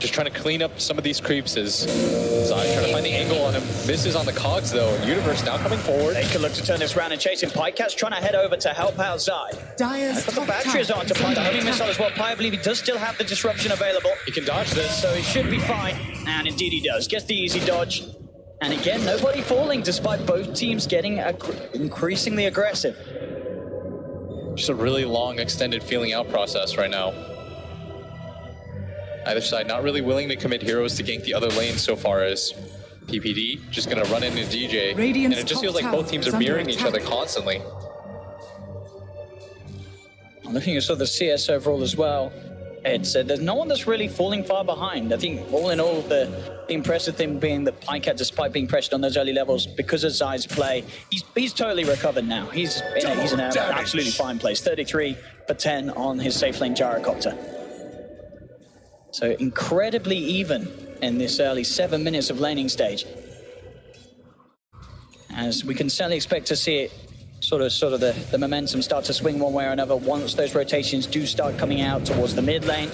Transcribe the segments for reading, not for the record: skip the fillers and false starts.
just trying to clean up some of these creeps as Zai trying to find the angle on him. Misses on the cogs though. Universe now coming forward. They could look to turn this round and chase him. Pycat's trying to head over to help out Zai. Dyer's The battery is on to Pi. The homing missile as well. Pi, I believe he does still have the disruption available. He can dodge this. So he should be fine. And indeed he does. Gets the easy dodge. And again, nobody falling despite both teams getting increasingly aggressive. Just a really long, extended feeling out process right now. Either side not really willing to commit heroes to gank the other lane so far as PPD just going to run into DJ. Radiant's and it just feels like both teams are mirroring each other constantly. I'm looking at sort of the CS overall as well. It's there's no one that's really falling far behind. I think all in all, the impressive thing being that Pycat, despite being pressured on those early levels, because of Zai's play, he's totally recovered now. He's in an absolutely fine place. 33 for 10 on his safe lane gyrocopter. So incredibly even in this early 7 minutes of laning stage. As we can certainly expect to see it sort of the momentum start to swing one way or another once those rotations do start coming out towards the mid lane.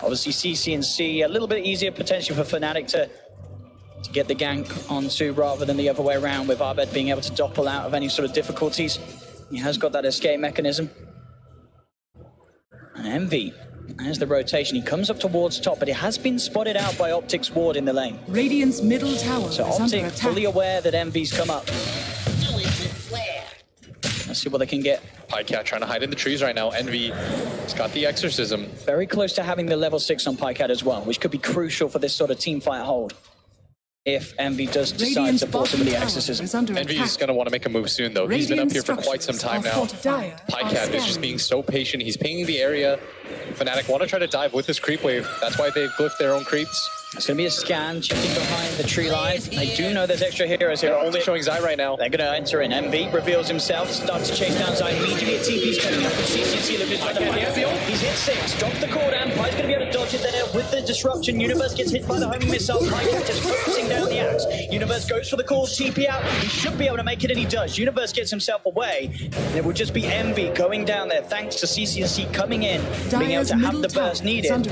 Obviously CC&C a little bit easier potential for FNATIC to get the gank onto rather than the other way around, with Abed being able to doppel out of any sort of difficulties. He has got that escape mechanism. And Envy, as the rotation, he comes up towards top, but it has been spotted out by OPTIC's ward in the lane. Radiant's middle tower so is under OPTIC attack. fully aware that Envy's come up. Let's see what they can get. Pycat trying to hide in the trees right now. Envy has got the exorcism. Very close to having the level 6 on Pycat as well, which could be crucial for this sort of team fight hold. If Envy does decide to force him with the exorcism. Envy is going to want to make a move soon though. He's been up here for quite some time now. Pycat is just being so patient. He's pinging the area. FNATIC want to try to dive with this creep wave. That's why they've glyphed their own creeps. It's going to be a scan, checking behind the tree line. They do know there's extra heroes here. They're only showing Zai right now. They're going to enter in. MV reveals himself, starts to chase down Zai immediately. TP's coming up. CC&C looking for the fight. He's hit 6, drops the core down. Pi's going to be able to dodge it there with the disruption. Universe gets hit by the homing missile. Pycat just focusing down the axe. Universe goes for the call, TP out. He should be able to make it, and he does. Universe gets himself away. And it will just be Envy going down there, thanks to CC&C coming in, being able to have the burst needed.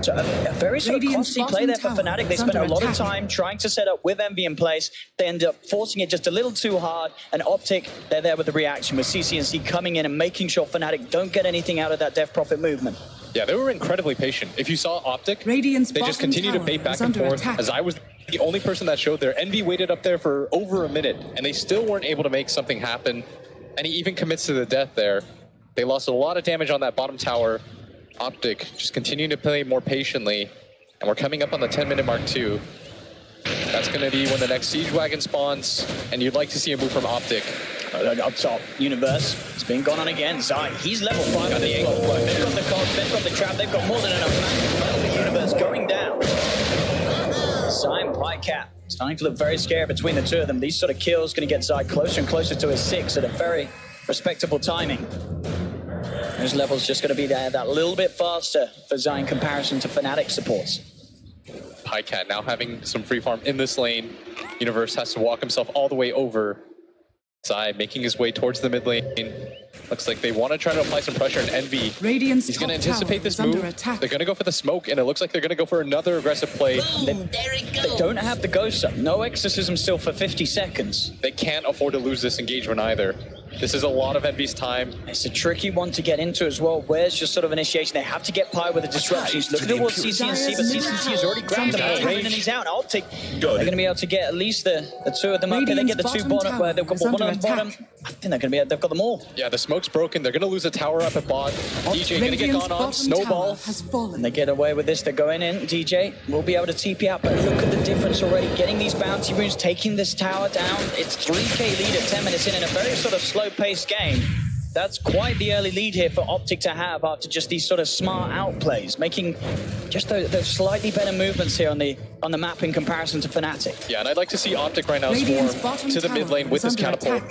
So a very sort of costly play there for FNATIC. They spent a lot of time trying to set up with Envy in place. They end up forcing it just a little too hard. And OPTIC, they're there with the reaction, with CC&C coming in and making sure FNATIC don't get anything out of that Death Prophet movement. Yeah, they were incredibly patient. If you saw OPTIC, Radiant's they just continued to bait back and forth. As I was the only person that showed there. Envy waited up there for over a minute, and they still weren't able to make something happen. And he even commits to the death there. They lost a lot of damage on that bottom tower. OPTIC just continuing to play more patiently. And we're coming up on the 10-minute mark too. That's going to be when the next siege wagon spawns, and you'd like to see a move from OPTIC. Up top, Universe, it's been gone on again. Zai, he's level 5 at the angle. They've got the cogs, they've got the trap, they've got more than enough mana. The Universe going down. Zai and Pycat starting to look very scary between the two of them. These sort of kills going to get Zai closer and closer to his 6 at a very respectable timing. Those levels just going to be there that little bit faster for Zai in comparison to FNATIC supports. Pycat now having some free farm in this lane. Universe has to walk himself all the way over. Zai making his way towards the mid lane. Looks like they want to try to apply some pressure, and Envy, he's going to anticipate this move. They're going to go for the smoke, and it looks like they're going to go for another aggressive play. Boom, they don't have the ghost up. No exorcism still for 50 seconds. They can't afford to lose this engagement either. This is a lot of Envy's time. It's a tricky one to get into as well. Where's just sort of initiation? They have to get Pi with a disruption. He's looking towards CC&C, but CC&C has already grabbed him and he's out. OPTIC, they're going to be able to get at least the two of them up here. They get the two bottom, where they've got one on the bottom. I think they're going to be, they've got them all. Yeah, the smoke's broken. They're going to lose a tower up at bot. DJ going to get gone on. Snowball. And they get away with this. They're going in. DJ will be able to TP out, but look at the difference already. Getting these bounty runes, taking this tower down. It's 3k lead at 10 minutes in a very sort of slow-paced game. That's quite the early lead here for OPTIC to have after just these sort of smart outplays, making just those slightly better movements here on the map in comparison to FNATIC. Yeah, and I'd like to see OPTIC right now swarm to the mid lane with this catapult.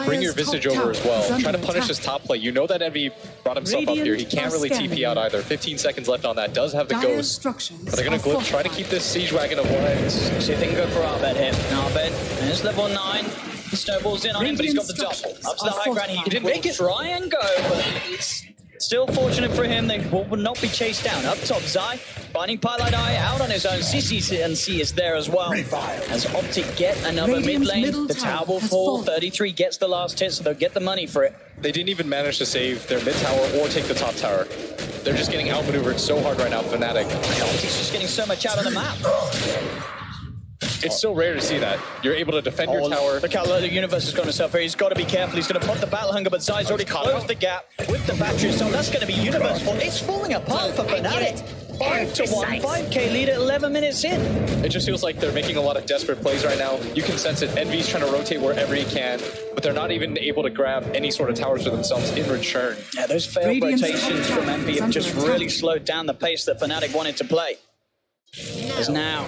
Bring your Visage over as well. Try to punish this top play. You know that Envy brought himself up here. He can't really TP out either. 15 seconds left on that. Does have the ghost. But they're going to glyph, try to keep this siege wagon alive. See if they can go for Abed here. Abed, and it's level 9. He snowballs in on him, but he's got the double. Up to the high ground. He didn't make it. Try and go, but it's still fortunate for him. They will not be chased down. Up top, Zai. Finding Pilot Eye out on his own. CCNC is there as well. As OPTIC get another mid lane, the tower will fall. 33 gets the last hit, so they'll get the money for it. They didn't even manage to save their mid tower or take the top tower. They're just getting outmaneuvered so hard right now, FNATIC. OPTIC's just getting so much out on the map. It's so rare to see that. You're able to defend your tower. Look how low the Universe has gone himself here. He's got to be careful. He's going to pop the Battle Hunger, but Zai's already closed the gap with the battery. So that's going to be Universe fall. It's falling apart for FNATIC. 5-1, 5k lead at 11 minutes in. It just feels like they're making a lot of desperate plays right now. You can sense it. Envy's trying to rotate wherever he can, but they're not even able to grab any sort of towers for themselves in return. Yeah, those failed rotations from Envy have just really slowed down the pace that FNATIC wanted to play. Because now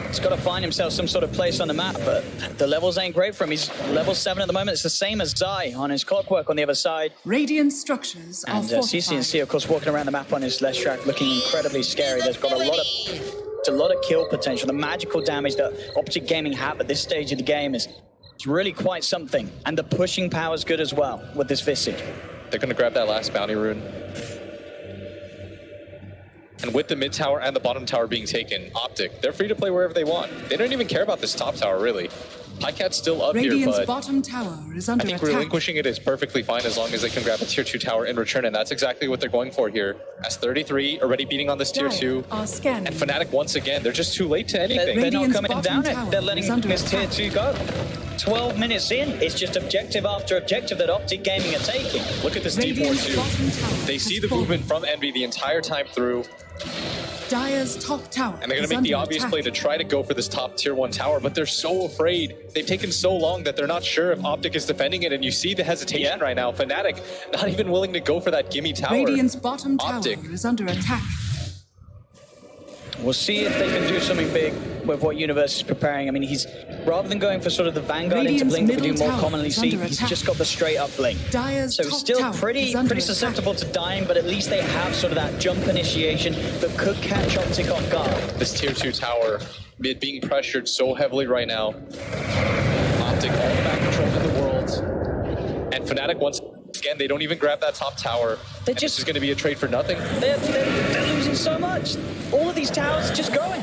he's got to find himself some sort of place on the map, but the levels ain't great for him. He's level 7 at the moment. It's the same as Zai on his clockwork on the other side. Radiant structures are fortified. CCNC, of course, walking around the map on his left track, looking incredibly scary. There's got a lot of kill potential. The magical damage that OPTIC Gaming have at this stage of the game is really quite something. And the pushing power is good as well with this Visage. They're going to grab that last bounty rune. And with the mid tower and the bottom tower being taken, OPTIC, they're free to play wherever they want. They don't even care about this top tower, really. Pycat's still up Radiant's here, but bottom tower is under I think attack. relinquishing it is perfectly fine as long as they can grab a tier 2 tower in return, and that's exactly what they're going for here. As 33 already beating on this tier 2, and FNATIC once again, they're just too late to anything. They're not coming down it. They're letting this tier 2 go. 12 minutes in, it's just objective after objective that OPTIC Gaming are taking. Look at this D4 too. They see the movement from Envy the entire time through. Dire's top tower, and they're going to make the obvious play to try to go for this top tier 1 tower, but they're so afraid. They've taken so long that they're not sure if OPTIC is defending it, and you see the hesitation right now. FNATIC not even willing to go for that gimme tower. Radiant's bottom tower is under attack. We'll see if they can do something big with what Universe is preparing. I mean, he's, rather than going for sort of the Vanguard into blink that we do more commonly see, he's just got the straight up blink. So still pretty susceptible to dying, but at least they have sort of that jump initiation that could catch OPTIC off guard. This tier 2 tower, mid being pressured so heavily right now. OPTIC all the back control in the world. And FNATIC once again, they don't even grab that top tower. This is going to be a trade for nothing. They're losing so much. All of these towers are just going.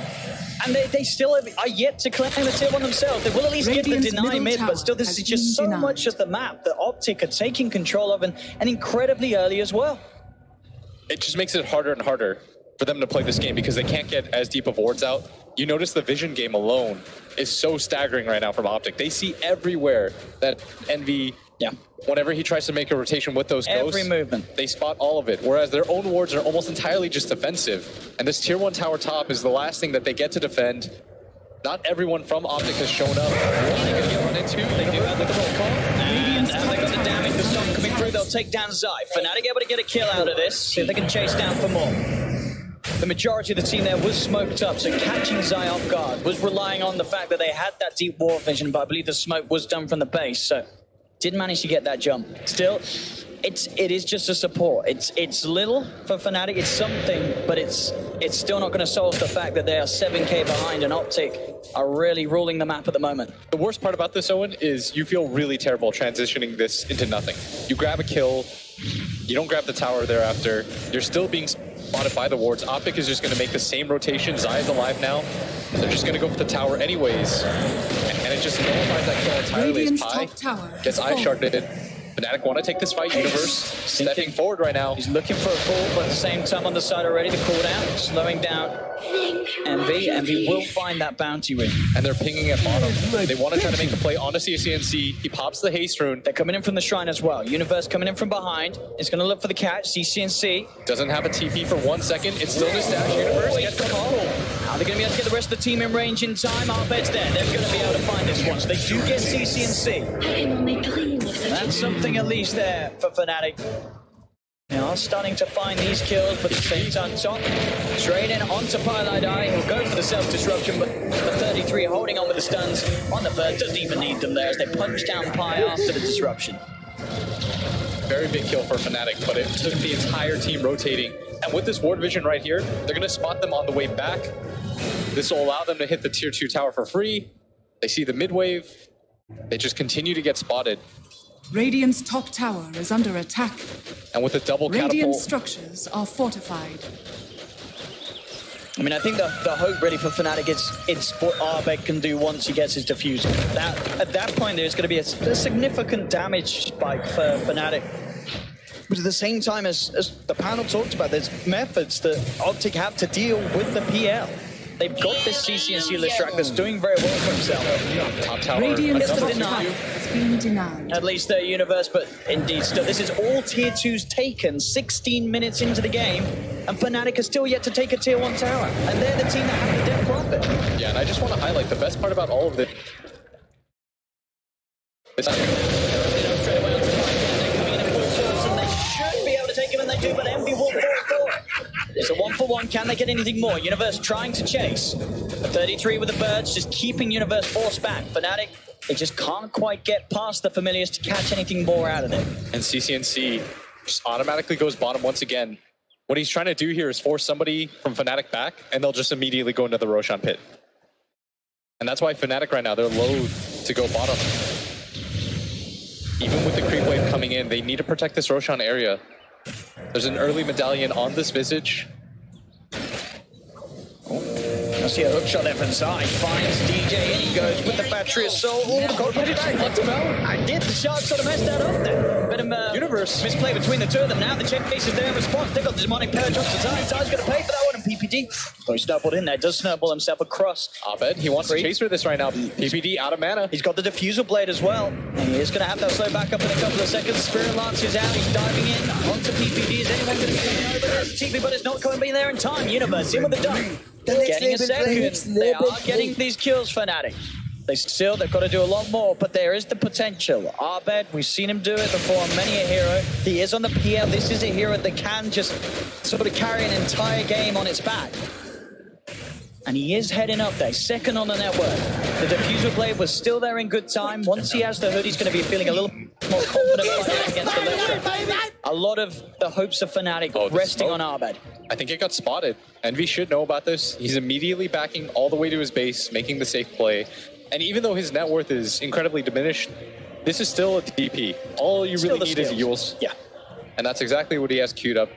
And they still are yet to claim the tier 1 themselves. They will at least get the deny mid, but still this is just so much of the map that OPTIC are taking control of, and incredibly early as well. It just makes it harder and harder for them to play this game because they can't get as deep of wards out. You notice the vision game alone is so staggering right now from OPTIC. They see everywhere that Envy, whenever he tries to make a rotation with those ghosts, every movement, they spot all of it, whereas their own wards are almost entirely just defensive. And this tier 1 tower top is the last thing that they get to defend. Not everyone from OPTIC has shown up. What are they going to get run into? They do have the control call. And they got the damage, the storm coming through, they'll take down Zai. FNATIC able to get a kill out of this, see if they can chase down for more. The majority of the team there was smoked up, so catching Zai off guard was relying on the fact that they had that deep war vision, but I believe the smoke was done from the base, so didn't manage to get that jump. Still, it is just a support. It's little for FNATIC, it's something, but it's still not going to solve the fact that they are 7k behind, and OPTIC are really ruling the map at the moment. The worst part about this, Owen, is you feel really terrible transitioning this into nothing. You grab a kill, you don't grab the tower thereafter, you're still being spotted by the wards. OPTIC is just going to make the same rotation. Zai is alive now. They're just going to go for the tower anyways. And it just nullifies that kill entirely as Pi gets eye-sharded. FNATIC want to take this fight. Universe stepping forward right now. He's looking for a pull, but at the same time on the side already, the cooldown, slowing down Envy will find that bounty ring. And they're pinging at bottom. They want to try to make the play on a CCNC. He pops the haste rune. They're coming in from the shrine as well. Universe coming in from behind. It's going to look for the catch. CCNC doesn't have a TP for 1 second. It's still this dash. Universe gets the call. How are they going to be able to get the rest of the team in range in time? Arped's there. They're going to be able to find this one. So they do get CCNC. I can only dream of such That's something at least there for FNATIC. They are starting to find these kills, but at the same time, top straight in onto Pilot Eye. He'll go for the self-disruption, but the 33 holding on with the stuns on the bird. Doesn't even need them there as they punch down Pi after the disruption. Very big kill for FNATIC, but it took the entire team rotating. And with this ward vision right here, they're going to spot them on the way back. This will allow them to hit the tier 2 tower for free. They see the mid wave. They just continue to get spotted. Radiant's top tower is under attack. And with the double Radiant catapult, structures are fortified. I mean, I think the hope really for FNATIC is it's what Arbed can do once he gets his diffuser. At that point, there's going to be a significant damage spike for FNATIC. But at the same time, as the panel talked about, there's methods that OPTIC have to deal with the PL. They've got this CCNC Listrak that's doing very well for himself. Top tower. Radiant's top tower has been denied. At least their universe, but indeed still, this is all tier 2s taken 16 minutes into the game, and FNATIC are still yet to take a tier 1 tower, and they're the team that have the dead profit. Yeah, and I just want to highlight the best part about all of this. But Envy will fall. It's a 1-for-1. Can they get anything more? Universe trying to chase. 33 with the birds, just keeping Universe forced back. FNATIC, they just can't quite get past the familiars to catch anything more out of it. And CCNC just automatically goes bottom once again. What he's trying to do here is force somebody from FNATIC back, and they'll just immediately go into the Roshan pit. And that's why FNATIC right now, they're loath to go bottom. Even with the creep wave coming in, they need to protect this Roshan area. There's an early medallion on this Visage. I see a hook shot there from side. Finds DJ and he goes with the battery assault. Oh, the gold back. I did. The shot sort of messed that up there. Bit of Universe misplay between the two of them. Now the chase is there in response. They got the demonic purge off to Zai. Zai's going to pay for that one. And PPD, oh, he snowballed in there. Does snowball himself across. Abed, he wants to chase for this right now. PPD out of mana. He's got the diffusal blade as well. And he is going to have that slow back up in a couple of seconds. Spirit Lance is out. He's diving in onto PPD. Is anyone going to be coming over? There's TP, but it's not going to be there in time. Universe in with the dunk. Getting a second. They are getting these kills, FNATIC. They've got to do a lot more, but there is the potential. Arbed, we've seen him do it before, many a hero. He is on the PL. This is a hero that can just sort of carry an entire game on its back. And he is heading up there, second on the network. The diffusal blade was still there in good time. Once he has the hood, he's going to be feeling a little more confident fighting against the Listrak. A lot of the hopes of FNATIC resting on Arbed. I think it got spotted. Envy should know about this. He's immediately backing all the way to his base, making the safe play. And even though his net worth is incredibly diminished, this is still a DP. All you really need is Yules. Yeah. And that's exactly what he has queued up.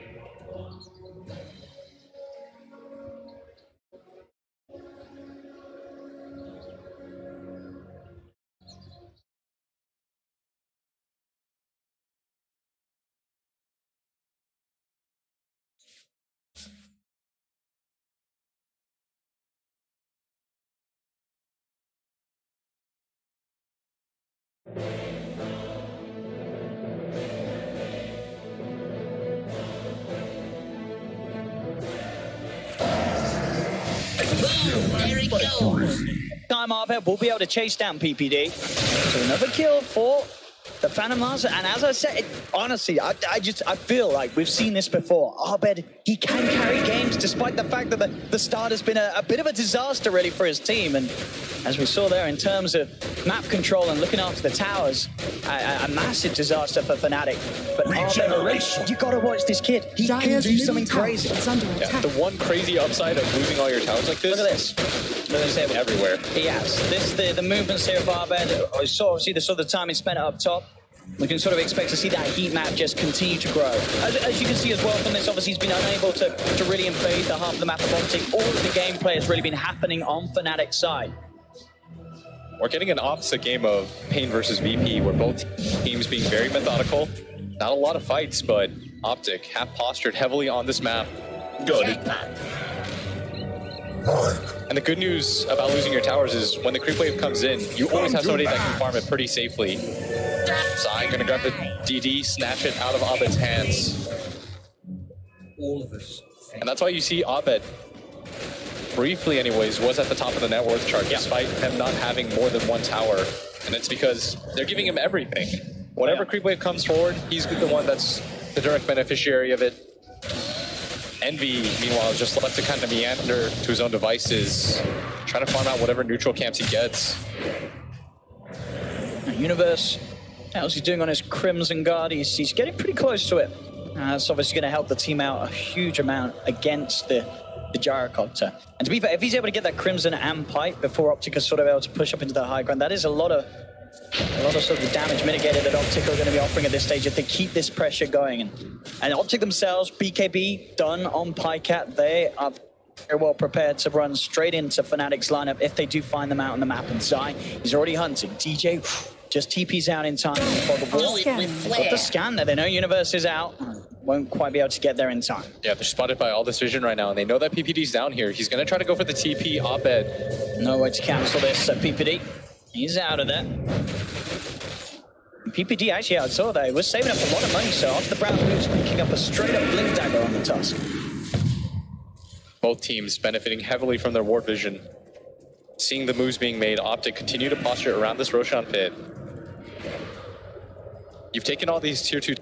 There he goes. Time Arbed will be able to chase down PPD. So another kill for the Phantom Lancer. And as I said, honestly, I feel like we've seen this before. Arbed, he can carry games despite the fact that the start has been a bit of a disaster really for his team. And as we saw there in terms of map control and looking after the towers, a massive disaster for FNATIC. But Arbed, you gotta watch this kid. He can do something crazy. Yeah, the one crazy upside of losing all your towers like this. Look at this. Look at this everywhere. He has. The movements here of Arbed. We saw obviously the time he spent up top. We can sort of expect to see that heat map just continue to grow. As you can see as well from this, obviously he's been unable to really invade the half of the map of OPTIC. All of the gameplay has really been happening on FNATIC's side. We're getting an opposite game of Pain versus VP, where both teams being very methodical. Not a lot of fights, but OPTIC have postured heavily on this map. Good. And the good news about losing your towers is when the creep wave comes in, you always have somebody that can farm it pretty safely. Zai gonna grab the DD, snatch it out of Abed's hands. All of us. And that's why you see Abed, briefly anyways, was at the top of the net worth chart, despite him not having more than one tower. And it's because they're giving him everything. Whatever creep wave comes forward, he's the one that's the direct beneficiary of it. Envy, meanwhile, is just left to kind of meander to his own devices, trying to farm out whatever neutral camps he gets. Universe, how's he doing on his Crimson Guard? He's getting pretty close to it. That's obviously going to help the team out a huge amount against the Gyrocopter. And to be fair, if he's able to get that Crimson and Pipe before OPTIC is sort of able to push up into the high ground, that is a lot of sort of damage mitigated that OPTIC are going to be offering at this stage if they keep this pressure going. And OPTIC themselves, BKB done on Pycat, they are very well prepared to run straight into FNATIC's lineup if they do find them out on the map. And Zai, he's already hunting. DJ just TP's out in time for the ball. Got the scan there. They know Universe is out. Won't quite be able to get there in time. Yeah, they're spotted by All This Vision right now, and they know that PPD's down here. He's going to try to go for the TP Abed. No way to cancel this. So PPD, he's out of there. PPD actually, I saw that. He was saving up a lot of money, so after the Brown moves, picking up a straight-up Blink Dagger on the Tusk. Both teams benefiting heavily from their ward vision. Seeing the moves being made, OPTIC continue to posture around this Roshan pit. You've taken all these tier 2,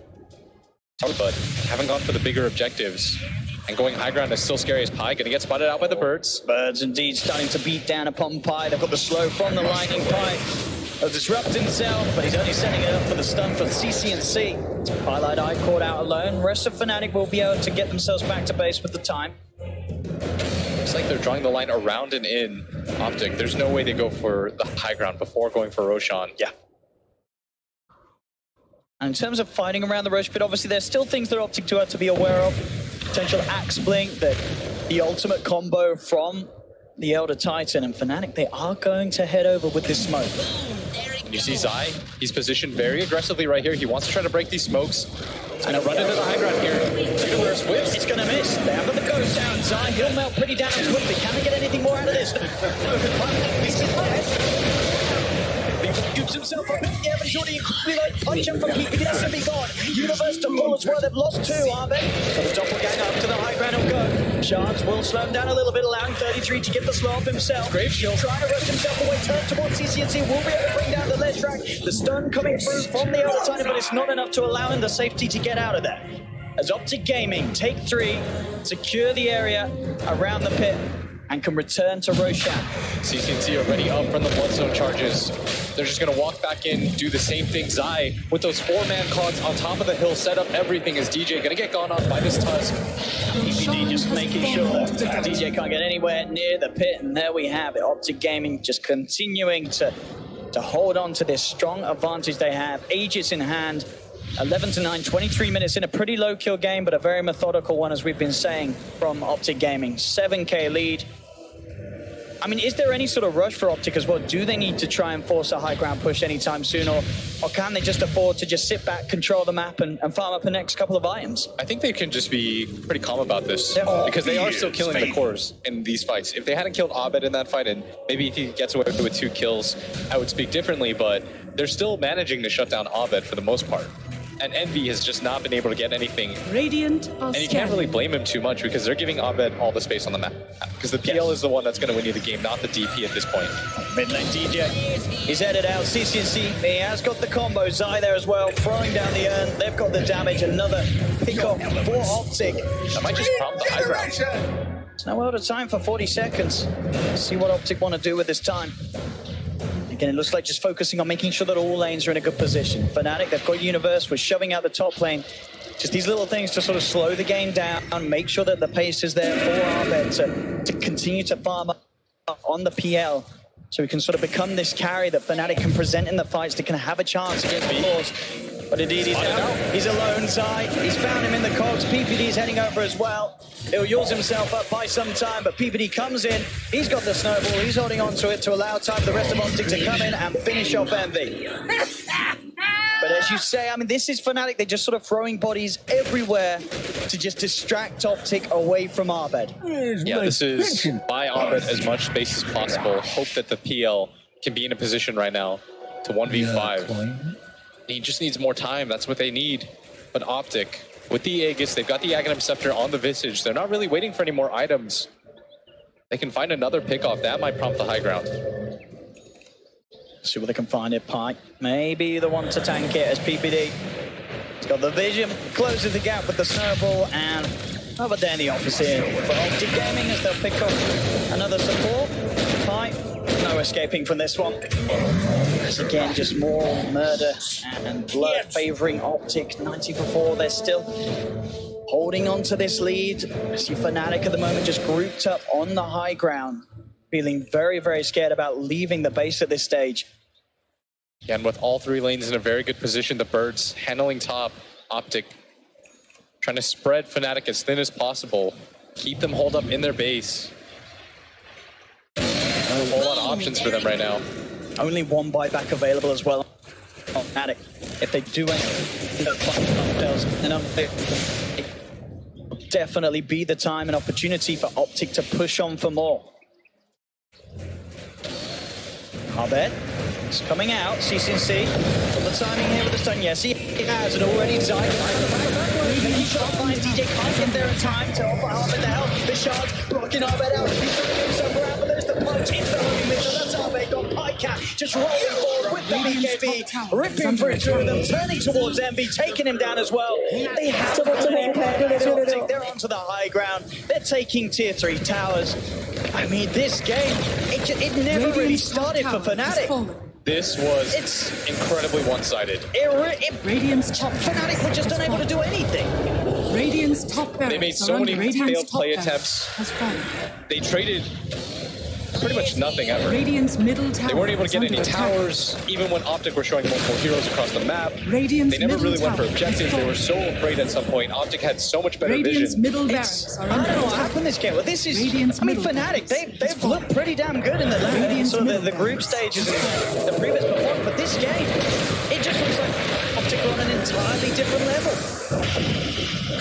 but haven't gone for the bigger objectives. And going high ground is still scary as Pi. Gonna get spotted out by the Birds. Birds indeed starting to beat down upon Pi. They've got the slow from the Lightning Pi. He'll disrupt himself, but he's only setting it up for the stun for CC&C. Highlight Eye caught out alone. Rest of FNATIC will be able to get themselves back to base with the time. It's like they're drawing the line around and in OPTIC. There's no way they go for the high ground before going for Roshan. Yeah. And in terms of fighting around the Rosh pit, obviously there's still things that OPTIC do have to be aware of. Potential Axe Blink, the ultimate combo from the Elder Titan, and FNATIC, they are going to head over with this smoke. You see Zai, he's positioned very aggressively right here. He wants to try to break these smokes. He's going to run into the high ground here. Universe whips. It's going to miss. They have got the ghost down. Zai, he'll melt pretty down and quickly. Can they get anything more out of this? He gives himself up in the air, but he's already like punch him from PPD. That's going to be gone. Universe to full as well. They've lost 2, aren't they? So the doppelganger up to the high ground will go. Shards will slow him down a little bit, allowing 33 to get the slow off himself. Grave Shield. Trying to rush himself away, turn towards CC&C. Will be able to bring down the ledge rack. The stun coming through from the Elder Titan, but it's not enough to allow him the safety to get out of there. As OPTIC Gaming take 3, secure the area around the pit, and can return to Roshan. CC&C already up from the Bloodstone charges. They're just going to walk back in, do the same thing. Zai, with those 4-man clogs on top of the hill, set up everything as DJ going to get gone on by this Tusk. PPD just making sure that DJ can't get anywhere near the pit, and there we have it. OPTIC Gaming just continuing to hold on to this strong advantage they have. Aegis in hand. 11-9, 23 minutes in a pretty low kill game, but a very methodical one, as we've been saying, from OPTIC Gaming. 7K lead. I mean, is there any sort of rush for OPTIC as well? Do they need to try and force a high ground push anytime soon, or can they just afford to just sit back, control the map, and farm up the next couple of items? I think they can just be pretty calm about this, because they are still killing the cores in these fights. If they hadn't killed Abed in that fight, and maybe if he gets away with 2 kills, I would speak differently, but they're still managing to shut down Abed for the most part. And Envy has just not been able to get anything. Radiant and you can't really blame him too much, because they're giving Abed all the space on the map. Because the PL is the one that's going to win you the game, not the DP at this point. Mid lane DJ, he's headed out. CC&C, he has got the combo. Zai there as well, throwing down the urn. They've got the damage. Another pick-off for OPTIC. That might just prompt the high ground. There's no other time for 40 seconds. Let's see what OPTIC want to do with this time. Again, it looks like just focusing on making sure that all lanes are in a good position. FNATIC, they've got Universe, we're shoving out the top lane. Just these little things to sort of slow the game down, make sure that the pace is there for Abed to continue to farm up on the PL. So we can sort of become this carry that FNATIC can present in the fights, that can have a chance against the Force. But indeed, he's out. He's alone, Zai. He's found him in the cogs. PPD's heading over as well. He'll use himself up by some time, but PPD comes in. He's got the snowball. He's holding on to it to allow time for the rest of OPTIC to come in and finish off Envy. But as you say, I mean, this is FNATIC. They're just sort of throwing bodies everywhere to just distract OPTIC away from Abed. Yeah, this is buy Abed as much space as possible. Hope that the PL can be in a position right now to 1v5. He just needs more time. That's what they need. But OPTIC, with the Aegis, they've got the Aghanim Scepter on the Visage. They're not really waiting for any more items. They can find another pick-off. That might prompt the high ground. See what they can find here. Pi maybe the one to tank it as PPD. He's got the vision, closes the gap with the snowball, and over there in the office here for OPTIC Gaming as they'll pick up another support. Pi, no escaping from this one. It's again just more murder and blood favouring OPTIC. 90-4, they're still holding on to this lead. I see FNATIC at the moment just grouped up on the high ground, feeling very, very scared about leaving the base at this stage. Yeah, and with all 3 lanes in a very good position, the Birds handling top, OPTIC trying to spread FNATIC as thin as possible, keep them holed up in their base. a whole lot of options for them right now. Only one buyback available as well on FNATIC. If they do anything, then it'll definitely be the time and opportunity for OPTIC to push on for more. Abed is coming out. CCNC. Got the timing here with the stun. Yes, he has, and already designed. Making sure to find DJ can't get there in time to offer Abed the help. The shards blocking Abed out. He's trying to get himself around, but there's the punch into the homing missile. That's Abed got Pycat just rolling forward with the BKB, ripping through them, turning towards Envy, taking him down as well. They have to OPTIC. They're onto the high ground. They're taking tier 3 towers. I mean, this game, it never really started for FNATIC. This was incredibly one-sided. Radiant's top FNATIC were just unable to do anything. Radiant's top barracks. They made so many failed play attempts. They traded pretty much nothing ever. Radiant's middle tower. They weren't able to get any towers, even when OPTIC were showing multiple heroes across the map. They never really went for objectives. They were so afraid at some point. OPTIC had so much better vision. Middle barracks are I don't know what happened this game. Well, this is, I mean, FNATIC, they've looked pretty damn good in the group stages and the previous performance, but this game, it just looks like OPTIC are on an entirely different level.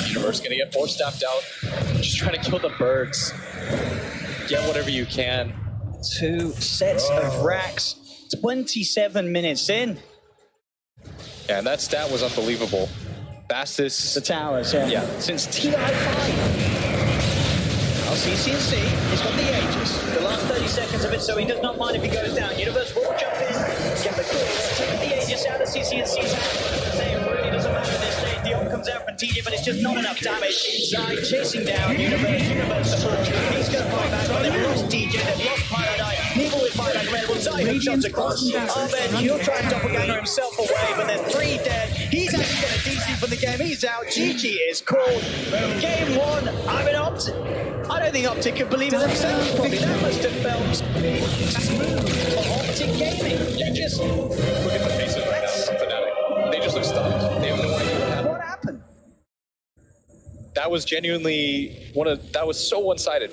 Universe gonna get 4-staffed out. Just trying to kill the birds. Get whatever you can. 2 sets of racks, 27 minutes in. Yeah, and that stat was unbelievable. Fastest. The towers, yeah. Since TI5. Now CCNC, he's got the Aegis. The last 30 seconds of it, so he does not mind if he goes down. Universe will jump in, get the call, take the Aegis out of CCNC's hand. It really doesn't matter this stage. The ult comes out from TJ, but it's just not enough damage. Zai chasing down Universe support. He's going to fight back, but they've lost TJ, they've lost Paradise. Neither with Paradise Red. Well, Zai hooks shots across. Abed, he'll try and doppelganger himself away, but there's 3 dead. He's actually going to DC from the game. He's out. GG is called. Game 1. I'm in OPTIC. I don't think OPTIC could believe it themselves. Probably that must have felt smooth for OPTIC Gaming. They just Look at the faces right now from FNATIC. They just look stunned. They have no idea what happened. what happened. That was genuinely that was so one-sided.